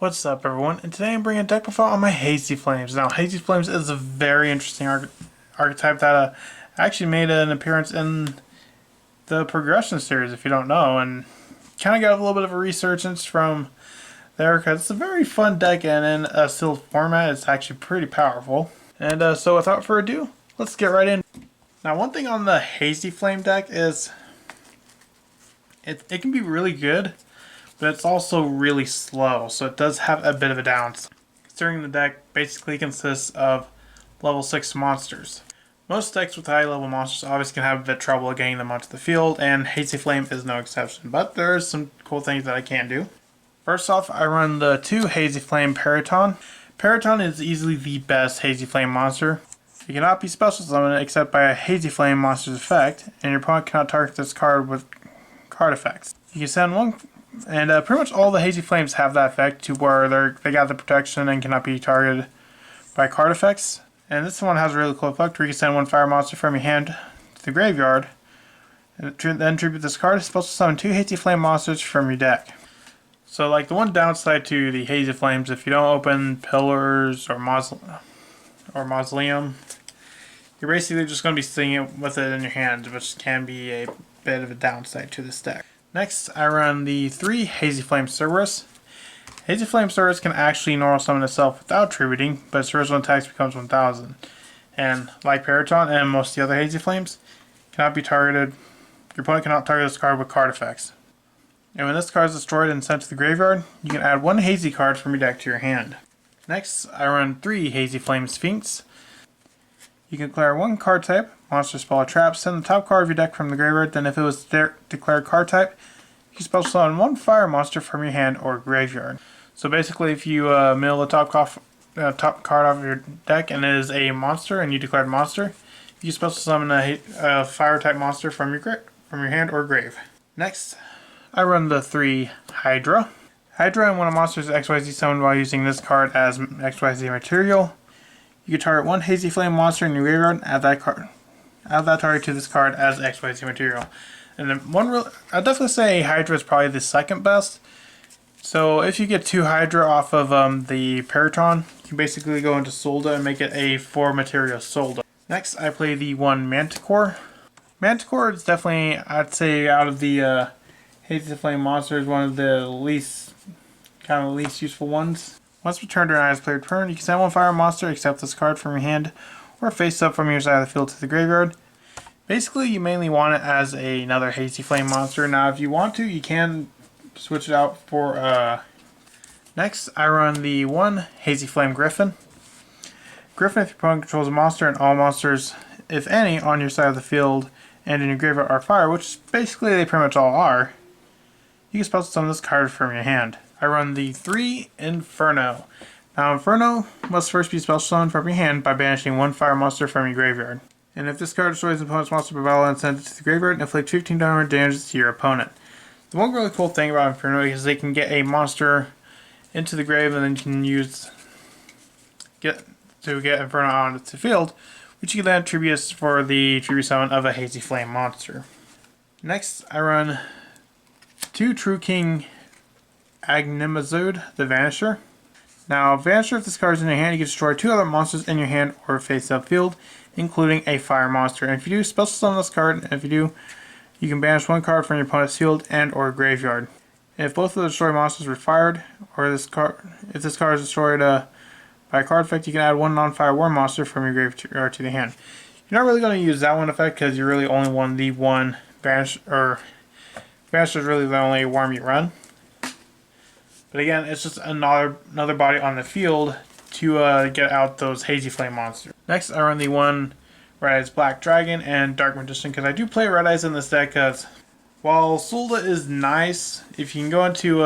What's up, everyone? And today I'm bringing a deck profile on my Hazy Flames. Now, Hazy Flames is a very interesting archetype that actually made an appearance in the Progression series, if you don't know, and kind of got a little bit of a resurgence from there because it's a very fun deck, and in a sealed format, it's actually pretty powerful. And so, without further ado, let's get right in. Now, one thing on the Hazy Flame deck is it can be really good, but it's also really slow, so it does have a bit of a downside. Considering the deck basically consists of level 6 monsters. Most decks with high level monsters obviously can have a bit of trouble getting them onto the field, and Hazy Flame is no exception, but there are some cool things that I can do. First off, I run the 2 Hazy Flame Periton. Periton is easily the best Hazy Flame monster. It cannot be special summoned except by a Hazy Flame monster's effect, and your opponent cannot target this card with card effects. You can send one. And pretty much all the Hazy Flames have that effect to where they got the protection and cannot be targeted by card effects. And this one has a really cool effect where you can send one fire monster from your hand to the graveyard. And then tribute this card. It's supposed to summon 2 Hazy Flame monsters from your deck. So like the one downside to the Hazy Flames, if you don't open Pillars or Mausoleum, you're basically just going to be sitting with it in your hand, which can be a bit of a downside to this deck. Next, I run the 3 Hazy Flame Cerberus. Hazy Flame Cerberus can actually normal summon itself without tributing, but its original attacks becomes 1000. And like Periton and most of the other Hazy Flames, cannot be targeted. Your opponent cannot target this card with card effects. And when this card is destroyed and sent to the graveyard, you can add 1 Hazy card from your deck to your hand. Next, I run 3 Hazy Flame Sphinx. You can declare 1 card type, monster, spell, or trap, send the top card of your deck from the graveyard, then if it was declared card type, you can special summon 1 fire monster from your hand or graveyard. So basically, if you mill the top card off your deck and it is a monster and you declared monster, you can special summon a fire type monster from your hand or grave. Next, I run the 3 Hydra. Hydra, and when a monster is XYZ summoned while using this card as XYZ material, you can target 1 Hazy Flame monster in your graveyard and add that target to this card as XYZ material. And then I'd definitely say Hydra is probably the second best. So if you get 2 Hydra off of the Periton, you can basically go into Solda and make it a 4 material Solda. Next, I play the 1 Manticore. Manticore is definitely, I'd say, out of the Hazy Flame monsters, one of the least useful ones. Once returned during I's played turn, you can send 1 fire monster, except this card from your hand, or face up from your side of the field to the graveyard. Basically, you mainly want it as another Hazy Flame monster. Now, if you want to, you can switch it out for... Next, I run the 1 Hazy Flame Griffin. Griffin, if your opponent controls a monster, and all monsters, if any, on your side of the field and in your graveyard are fire, which basically they pretty much all are, you can special summon this card from your hand. I run the 3 Inferno. Now, Inferno must first be special summoned from your hand by banishing 1 fire monster from your graveyard. And if this card destroys an opponent's monster by battle and sends it to the graveyard, inflict 15 damage to your opponent. The one really cool thing about Inferno is they can get a monster into the grave and then you can get Inferno out onto the field, which you can then attribute for the tribute summon of a Hazy Flame monster. Next, I run 2 True King Agnimazode, the Vanisher. Now, Vanisher, if this card is in your hand, you can destroy 2 other monsters in your hand or face up field, including a fire monster. And if you do, special summon this card, and if you do, you can banish 1 card from your opponent's field and or graveyard. And if both of the destroyed monsters were fired, or if this card is destroyed by a card effect, you can add 1 non-fire war monster from your graveyard to the hand. You're not really going to use that one effect because you really only want the 1 banish, or Vanisher is really the only worm you run. But again, it's just another body on the field to get out those Hazy Flame monsters. Next, I run the 1 Red Eyes Black Dragon and Dark Magician because I do play Red Eyes in this deck because while Solda is nice, if you can go into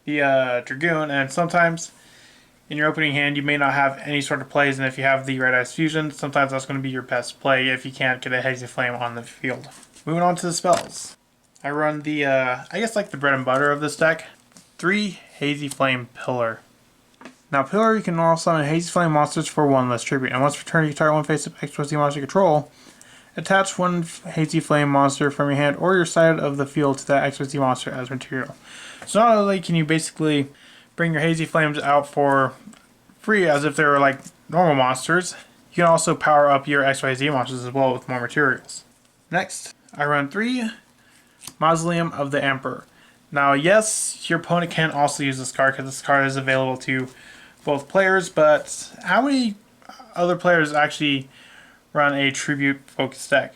the Dragoon, and sometimes in your opening hand you may not have any sort of plays, and if you have the Red Eyes Fusion, sometimes that's going to be your best play if you can't get a Hazy Flame on the field. Moving on to the spells. I run the, I guess like the bread and butter of this deck, 3 Hazy Flame Pillar. Now, Pillar, you can also summon Hazy Flame monsters for 1 less tribute, and once per turn you target 1 face-up XYZ monster control, attach 1 Hazy Flame monster from your hand or your side of the field to that XYZ monster as material. So not only can you basically bring your Hazy Flames out for free as if they were like normal monsters. You can also power up your XYZ monsters as well with more materials. Next, I run 3 Mausoleum of the Emperor. Now, yes, your opponent can also use this card because this card is available to both players, but how many other players actually run a tribute focused deck?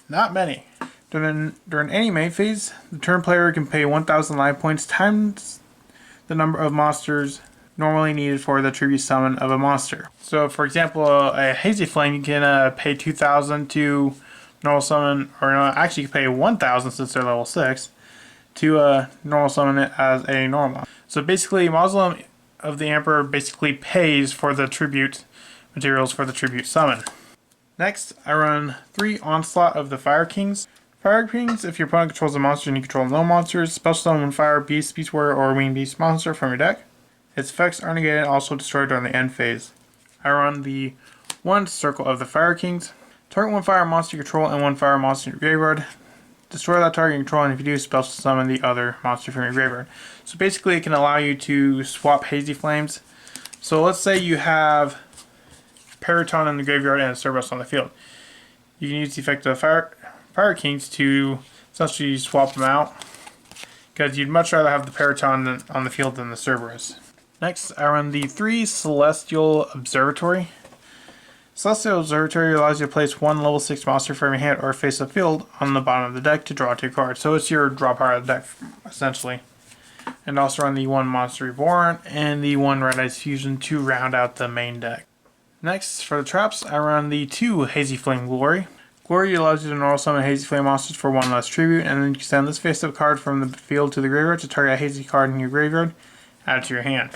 Not many. During any main phase, the turn player can pay 1,000 life points times the number of monsters normally needed for the tribute summon of a monster. So, for example, a Hazy Flame, you can pay 2,000 to normal summon, or no, actually you can pay 1,000 since they're level 6 to normal summon it as a normal. So basically, Mausoleum of the Emperor basically pays for the tribute materials for the tribute summon. Next, I run 3 Onslaught of the Fire Kings. Fire Kings, if your opponent controls a monster and you control no monsters, special summon Fire Beast, Beast Warrior, or Winged Beast monster from your deck. Its effects are negated and also destroyed during the end phase. I run the 1 Circle of the Fire Kings. Target 1 fire monster you control and 1 fire monster in your graveyard. Destroy that target you control, and if you do, special summon the other monster from your graveyard. So basically it can allow you to swap Hazy Flames. So let's say you have Periton in the graveyard and a Cerberus on the field. You can use the effect of Fire Kings to essentially swap them out, because you'd much rather have the Periton on the field than the Cerberus. Next, I run the 3 Celestial Observatory. Celestial Observatory allows you to place 1 level 6 monster from your hand or face of field on the bottom of the deck to draw 2 cards. So it's your draw power of the deck, essentially. And also run the 1 Monster Reborn and the 1 Red Eyes Fusion to round out the main deck. Next, for the traps, I run the 2 Hazy Flame Glory. Glory allows you to normal summon Hazy Flame monsters for 1 less tribute, and then you can send this face-up card from the field to the graveyard to target a Hazy card in your graveyard, add it to your hand.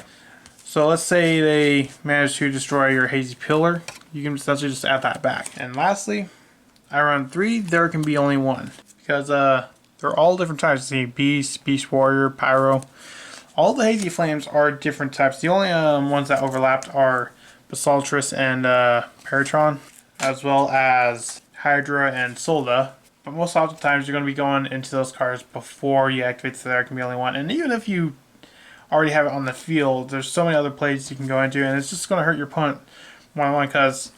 So let's say they manage to destroy your Hazy Pillar, you can essentially just add that back. And lastly, I run 3 There Can Be Only One, because they're all different types. See, Beast, Beast Warrior, Pyro. All the Hazy Flames are different types. The only ones that overlapped are Basaltrus and Peritron, as well as Hydra and Solda. But most oftentimes you're going to be going into those cards before you activate the There Can Be Only One. And even if you already have it on the field, there's so many other plays you can go into, and it's just going to hurt your opponent one-on-one, because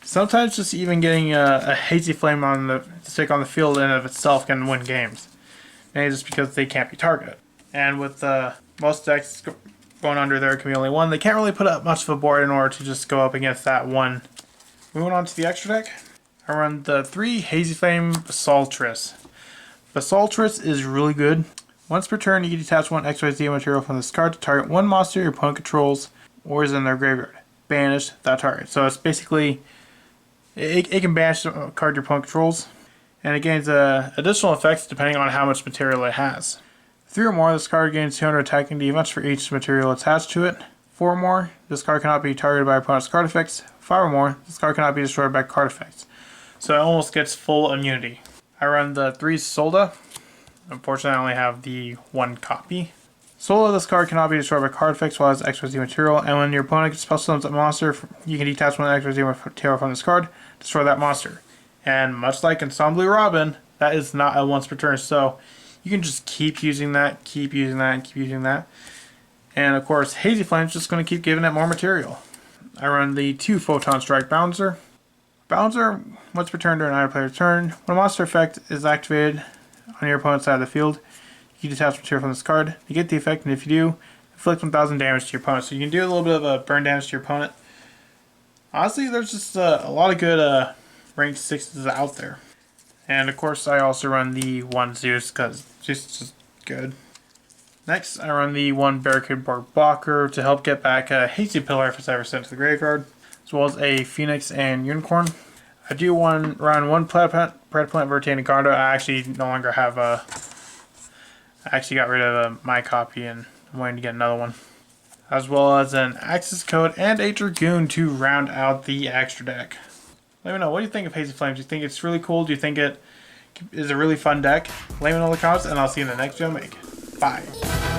sometimes just even getting a Hazy Flame on the stick on the field in and of itself can win games. Maybe just because they can't be targeted. And with most decks going under There Can Be Only One, they can't really put up much of a board in order to just go up against that one. Moving on to the extra deck, I run the 3 Hazy Flame Basaltrus. Basaltrus is really good. Once per turn, you can detach 1 XYZ material from this card to target 1 monster your opponent controls or is in their graveyard. Banish that target. So it's basically, it can banish a card your opponent controls, and it gains additional effects depending on how much material it has. 3 or more, this card gains 200 attacking damage for each material attached to it. 4 or more, this card cannot be targeted by opponent's card effects. 5 or more, this card cannot be destroyed by card effects. So it almost gets full immunity. I run the 3 Solda. Unfortunately, I only have the 1 copy. Solda, this card cannot be destroyed by card effects while it has XYZ material, and when your opponent special summons a monster, you can detach 1 XYZ material from this card, destroy that monster. And much like Ensemble Robin, that is not a once per turn, so you can just keep using that, keep using that, and keep using that. And of course, Hazy Flame is just going to keep giving it more material. I run the 2 Photon Strike Bouncer. Bouncer, once per turn during either player's turn, when a monster effect is activated on your opponent's side of the field, you detach material from this card. You get the effect, and if you do, inflict 1,000 damage to your opponent. So you can do a little bit of a burn damage to your opponent. Honestly, there's just a lot of good ranked 6s out there. And of course, I also run the 1 Zeus, because Zeus is just good. Next, I run the 1 Barricade Board Blocker to help get back a Hazy Pillar if it's ever sent to the graveyard, as well as a Phoenix and Unicorn. I do run 1 Predaplant Vertating Gondo. I actually no longer have I actually got rid of my copy, and I'm waiting to get another one. As well as an Axis Code and a Dragoon to round out the extra deck. Let me know, what do you think of Hazy Flames? Do you think it's really cool? Do you think it is a really fun deck? Let me know in the comments, and I'll see you in the next video I make. Bye.